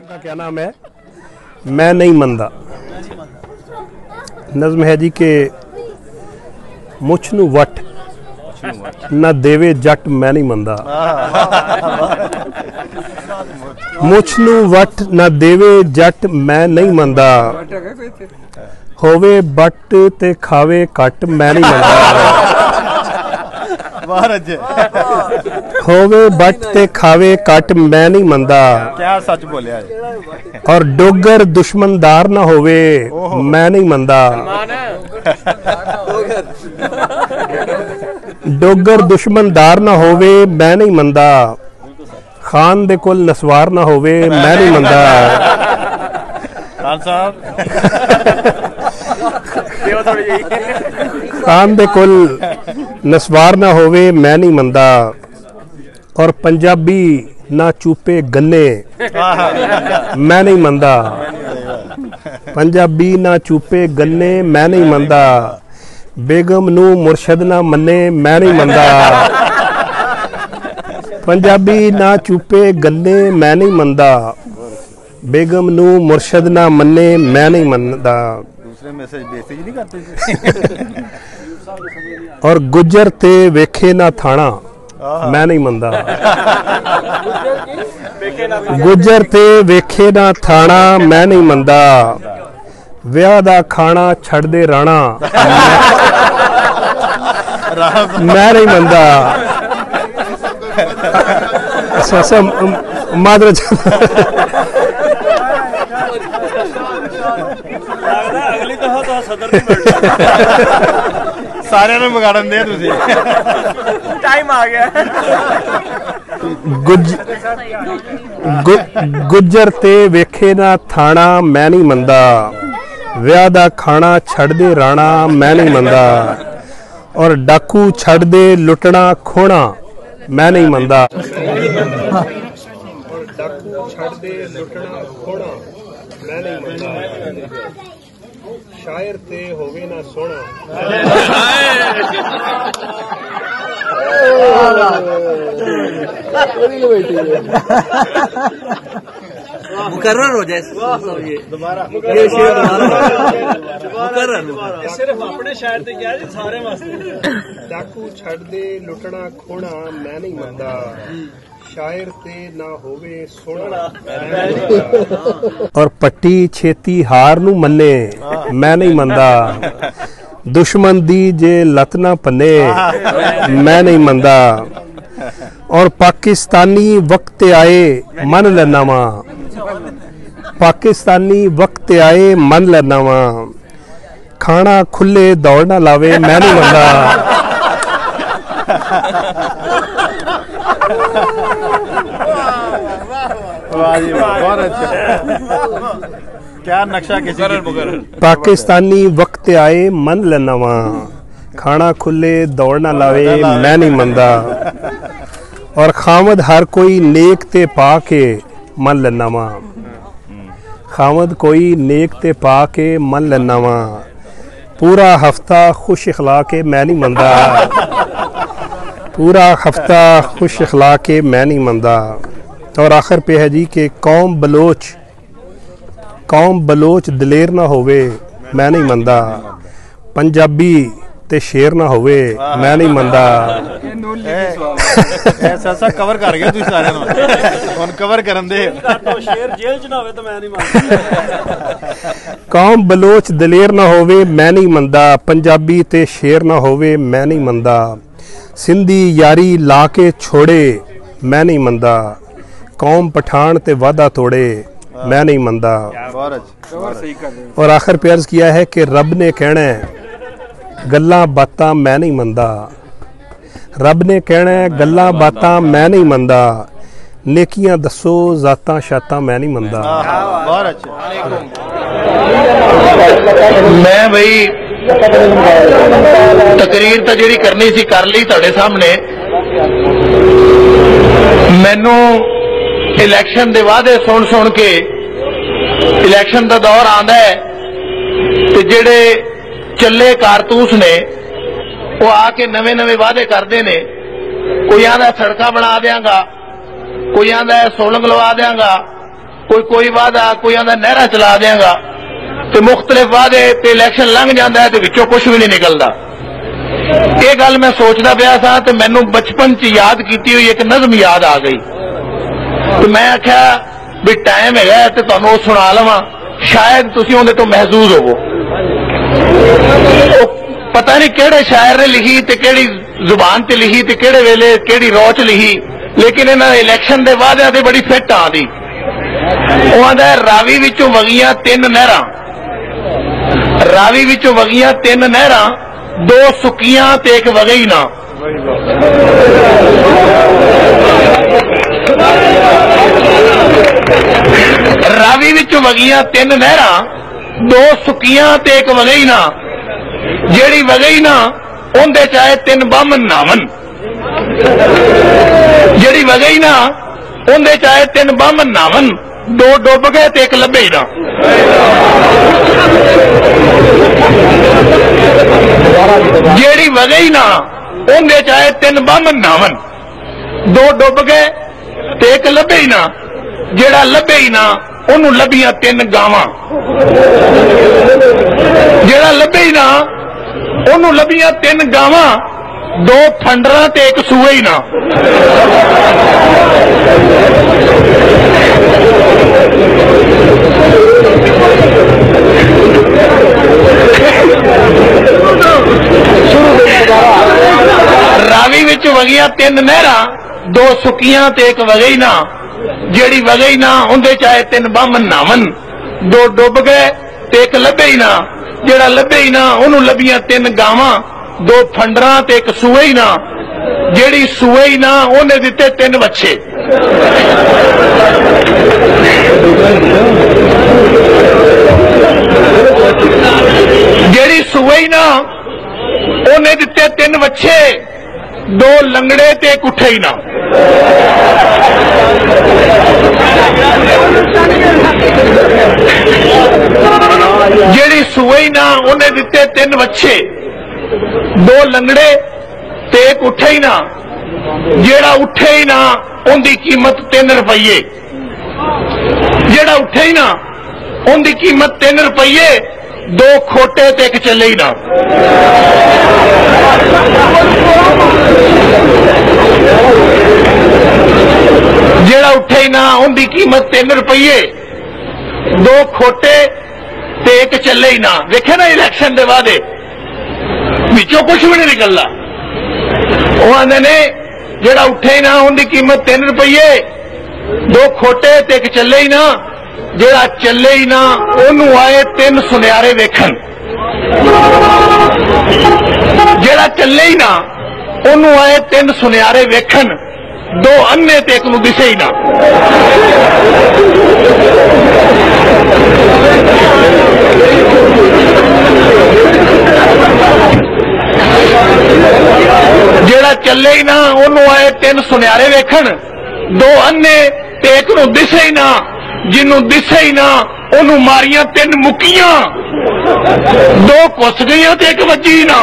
का क्या नाम है? मैं नहीं मंदा। नज़म है जी के मुछ नू वट ना देवे जट मैं नहीं मंदा। मुछ नू वट ना देवे जट मैं नहीं मंदा। होवे बट ते खावे कट मैं नहीं मंदा। होवे बट ते खावे कट मैं नहीं मंदा। क्या सच बोलिया और डोगर दुश्मनदार ना होवे मैं नहीं मंदा। डोगर दुश्मनदार ना होवे मैं नहीं मंदा। खान दे कोल नसवार ना होवे मैं नहीं मंदा। खान साहब खान दे कोल नसवार ना होवे मैं नहीं मंदा। और पंजाबी ना चूपे गन्ने मैं नहीं मंदा। पंजाबी ना चूपे गन्ने मैं नहीं मंदा। बेगम नू मुर्शद ना मन्ने मैं नहीं मंदा। पंजाबी ना चूपे गन्ने मैं नहीं मंदा। बेगम नू मुर्शद ना मन्ने मैं नहीं मंदा। दूसरे मैसेज बेसिक नहीं करते। और गुजर ते वेखे ना थाना मैं नहीं मंदा। गुजर ते वेखे ना थाना मैं नहीं मंदा। विआह दा खाना छड़ दे राणा मैं नहीं मंदा। मादर अगली दफा तो सदर नहीं बैठा सारे ने बिगाड़न दे तुसी टाइम आ गया। गुजर ते वेखे ना थाना मैं नहीं मंदा। विआह दा खाना छड़ दे राणा मैं नहीं मंदा। और डाकू छड़ दे लुटना खोना मैं नहीं मंदा। डाकू छड़ दे लुटना खोना मैं नहीं मंदा। शायर ते होवे ना सोना मुकर्रर हो जाए दोबारा सिर्फ अपने शायर ते क्या जी सारे वास्ते। डाकू छड़ दे लुटना खोना मैं नहीं मंदा। शायर ते ना होवे सोना। और पट्टी छेती हार नू मन्ने मैं नहीं मंदा। दुश्मन दी जे लत ना पन्ने मैं नहीं मंदा। और पाकिस्तानी वक्त आए मन लेना वा। पाकिस्तानी वक्त आए मन लेना वा। खाना खुले दौड़ ना लावे मैं नहीं मंदा। बहुत अच्छा क्या नक्शा किसी पाकिस्तानी वक्त आए मन लेना वा। खाना खुले दौड़ ना लावे मैं नहीं मंदा। और खामद हर कोई नेक ते पा के मन लेना वा। खामद कोई नेक ते पा के मन लेना वा। पूरा हफ्ता खुश इखला के मैं नहीं मंदा। पूरा हफ्ता खुश इखला के मैं नहीं मंदा। और आखिर पे है जी कि कौम बलोच दलेर ना होवे मैं नहीं मंदा। पंजाबी ते शेर ना होवे मैं नहीं मंदा। ऐसा कवर कर गया तुसी सारे हुन कवर करन दे। शेर जेल च ना होवे तो मैं नहीं मानदा। कौम बलोच दलेर ना होवे मैं नहीं मंदा। पंजाबी ते शेर ना होवे मैं नहीं मंदा। सिंधी यारी ला के छोड़े मैं नहीं मंदा। कौम पठान ते वादा तोड़े मैं नहीं मंदा। और आखिर पे अर्ज किया है कि रब ने कहना है गल्लां बातां मैं नहीं मंदा। रब ने कहना है गल्लां बातां मैं नहीं मंदा। नेकियां दसो जातां शातां मैं नहीं मंदा। बहुत अच्छा। मैं भाई तकरीर तो जी करनी सी कर ली तुहाडे सामने। मैनू इलैक्शन दे वादे सुन के इलैक्शन का दौर आंदा है ਤੇ ਜਿਹੜੇ ਚੱਲੇ ਕਾਰਤੂਸ ਨੇ ਉਹ ਆ ਕੇ ਨਵੇਂ ਨਵੇਂ ਵਾਅਦੇ ਕਰਦੇ ਨੇ। ਕੋਈ ਆਂਦਾ ਸੜਕਾਂ ਬਣਾ ਦਿਆਂਗਾ, ਕੋਈ ਆਂਦਾ ਸੋਲੰਗ ਲਵਾ ਦਿਆਂਗਾ, ਕੋਈ ਵਾਅਦਾ, ਕੋਈ ਆਂਦਾ ਨਹਿਰਾਂ ਚਲਾ ਦਿਆਂਗਾ, ਤੇ ਮੁਖਤਲਿਫ ਵਾਅਦੇ ਤੇ ਇਲੈਕਸ਼ਨ ਲੰਘ ਜਾਂਦਾ ਹੈ ਤੇ ਵਿੱਚੋਂ ਕੁਝ ਵੀ ਨਹੀਂ ਨਿਕਲਦਾ। ਇਹ ਗੱਲ ਮੈਂ ਸੋਚਦਾ ਪਿਆ ਸਾਂ ਤੇ ਮੈਨੂੰ ਬਚਪਨ 'ਚ ਯਾਦ ਕੀਤੀ ਹੋਈ ਇੱਕ ਨਜ਼ਮ ਯਾਦ ਆ ਗਈ ਤੇ ਮੈਂ ਆਖਿਆ ਵੀ ਟਾਈਮ ਹੈਗਾ ਤੇ ਤੁਹਾਨੂੰ ਉਹ ਸੁਣਾ ਲਵਾਂ, ਸ਼ਾਇਦ ਤੁਸੀਂ ਉਹਦੇ ਤੋਂ ਮਹਿਜ਼ੂਜ਼ ਹੋਵੋ। ਪਤਾ ਨਹੀਂ ਕਿਹੜੇ ਸ਼ਾਇਰ ਨੇ ਲਿਖੀ ਤੇ ਕਿਹੜੀ ਜ਼ੁਬਾਨ ਤੇ ਲਿਖੀ ਤੇ ਕਿਹੜੇ ਵੇਲੇ ਕਿਹੜੀ ਰੌ 'ਚ ਲਿਖੀ, ਲੇਕਿਨ ਇਹਨਾਂ ਇਲੈਕਸ਼ਨ ਦੇ ਵਾਅਦਿਆਂ ਤੇ ਬੜੀ ਫਿੱਟ ਆਂਦੀ। ਉਹ ਆਂਦਾ ਰਾਵੀ ਵਿੱਚੋਂ ਵਗੀਆਂ 3 ਨਹਿਰਾਂ, ਰਾਵੀ ਵਿੱਚੋਂ ਵਗੀਆਂ 3 ਨਹਿਰਾਂ, 2 ਸੁੱਕੀਆਂ ਤੇ ਇੱਕ ਵਗਈ ਨਾ। ਰਾਵੀ ਵਿੱਚੋਂ ਵਗੀਆਂ 3 ਨਹਿਰਾਂ, 2 ਸੁੱਕੀਆਂ ਤੇ ਇੱਕ ਵਗਈ ਨਾ। ਜਿਹੜੀ ਵਗਈ ਨਾ ਉਹਦੇ ਚ ਆਏ 3 ਬਾਹਮਣ ਨਾਵਨ, ਜਿਹੜੀ ਵਗਈ ਨਾ ਉਹਦੇ ਚ ਆਏ 3 ਬਾਹਮਣ ਨਾਵਨ, 2 ਡੁੱਬ ਗਏ ਤੇ ਇੱਕ ਲੱਭੇ ਹੀ ਨਾ। ਜਿਹੜੀ ਵਗਈ ਨਾ ਉਹਦੇ ਚ ਆਏ 3 ਬਾਹਮਣ ਨਾਵਨ, 2 ਡੁੱਬ ਗਏ ਤੇ ਇੱਕ ਲੱਭੇ ਹੀ ਨਾ। ਜਿਹੜਾ ਲੱਭੇ ਹੀ ਨਾ ਉਹਨੂੰ ਲੱਭੀਆਂ 3 ਗਾਵਾਂ, ਜਿਹੜਾ ਲੱਭੇ ਹੀ ਨਾ ਉਹਨੂੰ ਲੱਭੀਆਂ 3 ਗਾਵਾਂ, 2 ਫੰਡਰਾਂ ਤੇ ਇੱਕ ਸੂਏ ਹੀ ਨਾ। ਰਾਵੀ ਵਿੱਚ ਵਗੀਆਂ 3 ਨਹਿਰਾਂ, 2 ਸੁੱਕੀਆਂ ਤੇ ਇੱਕ ਵਗਈ ਨਾ। ਜਿਹੜੀ ਵਗਈ ਨਾ ਉਹਦੇ ਚ ਆਏ 3 ਬਾਹਮਣ ਨਾਵਨ, 2 ਡੁੱਬ ਗਏ ਤੇ ਇੱਕ ਲੱਭੇ ਹੀ ਨਾ। ਜਿਹੜਾ ਲੱਭੇ ਹੀ ਨਾ ਉਹਨੂੰ ਲੱਭੀਆਂ 3 ਗਾਵਾਂ, 2 ਫੰਡਰਾਂ ਤੇ ਇੱਕ ਸੂਏ ਹੀ ਨਾ। ਜਿਹੜੀ ਸੂਏ ਹੀ ਨਾ ਉਹਨੇ ਦਿੱਤੇ 3 ਬੱਚੇ। ਜਿਹੜੀ ਸੂਏ ਹੀ ਨਾ ਉਹਨੇ ਦਿੱਤੇ 3 ਬੱਚੇ, 2 ਲੰਗੜੇ ਤੇ ਇੱਕ ਉੱਠੇ ਹੀ ਨਾ। ਜਿਹੜੀ ਸੂਏ ਹੀ ਨਾ ਉਹਨੇ ਦਿੱਤੇ 3 ਬੱਚੇ, 2 ਲੰਗੜੇ ਤੇ ਇੱਕ ਉੱਠੇ ਹੀ ਨਾ। ਜਿਹੜਾ ਉੱਠੇ ਹੀ ਨਾ ਉਹਦੀ ਕੀਮਤ 3 ਰੁਪਈਏ। ਜਿਹੜਾ ਉੱਠੇ ਹੀ ਨਾ ਉਹਦੀ ਕੀਮਤ 3 ਰੁਪਈਏ, 2 ਖੋਟੇ ਤੇ ਇੱਕ ਚੱਲੇ ਹੀ ਨਾ। ਜਿਹੜਾ ਉੱਠੇ ਹੀ ਨਾ ਉਹਦੀ ਕੀਮਤ 3 ਰੁਪਈਏ, 2 ਖੋਟੇ ਤੇ ਇੱਕ ਚੱਲੇ ਹੀ ਨਾ। ਵੇਖਿਆ ਨਾ ਇਲੈਕਸ਼ਨ ਦੇ ਵਾਅਦੇ ਵਿੱਚੋਂ ਕੁਝ ਵੀ ਨਹੀਂ ਨਿਕਲਦਾ। ਉਹ ਆਂਦੇ ਨੇ ਜਿਹੜਾ ਉੱਠੇ ਹੀ ਨਾ ਉਹਦੀ ਕੀਮਤ 3 ਰੁਪਈਏ, 2 ਖੋਟੇ ਤੇ ਇੱਕ ਚੱਲੇ ਹੀ ਨਾ। ਜਿਹੜਾ ਚੱਲੇ ਹੀ ਨਾ ਉਹਨੂੰ ਆਏ 3 ਸੁਨਿਆਰੇ ਵੇਖਣ। ਜਿਹੜਾ ਚੱਲੇ ਹੀ ਨਾ ਉਹਨੂੰ ਆਏ 3 ਸੁਨਿਆਰੇ ਵੇਖਣ, 2 ਅੰਨੇ ਤੇ ਇੱਕ ਨੂੰ ਦਿਸੇ ਹੀ ਨਾ। ਜਿਹੜਾ ਚੱਲੇ ਹੀ ਨਾ ਉਹਨੂੰ ਆਏ 3 ਸੁਨਿਆਰੇ ਵੇਖਣ, 2 ਅੰਨੇ ਤੇ ਇੱਕ ਨੂੰ ਦਿਸੇ ਹੀ ਨਾ। ਜਿਹਨੂੰ ਦਿਸੇ ਹੀ ਨਾ ਉਹਨੂੰ ਮਾਰੀਆਂ 3 ਮੁੱਕੀਆਂ, 2 ਕੁੱਸ ਗਈਆਂ ਤੇ ਇੱਕ ਵੱਜੀ ਨਾ।